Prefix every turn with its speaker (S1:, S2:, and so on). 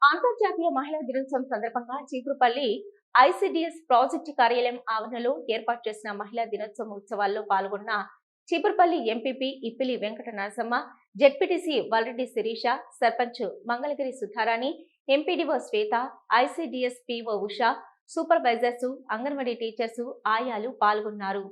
S1: అంతర్జాతీయ మహిళా దినోత్సవం సందర్భంగా చీపురుపల్లి ఐసిడిఎస్ ప్రాజెక్టు కార్యాలయం ఆవరణలో ఏర్పాటు చేసిన మహిళా దినోత్సవం ఉత్సవాల్లో పాల్గొన్న Cheepurupalli MPP Ippili Venkata Narasamma, ZPTC Valreddy Sirisha, sarpanch Mangalagiri Sudharani, MPDO Swetha, ICDS PO Usha, supervisors, anganwadi teachers, ఆయాలు పాల్గొన్నారు.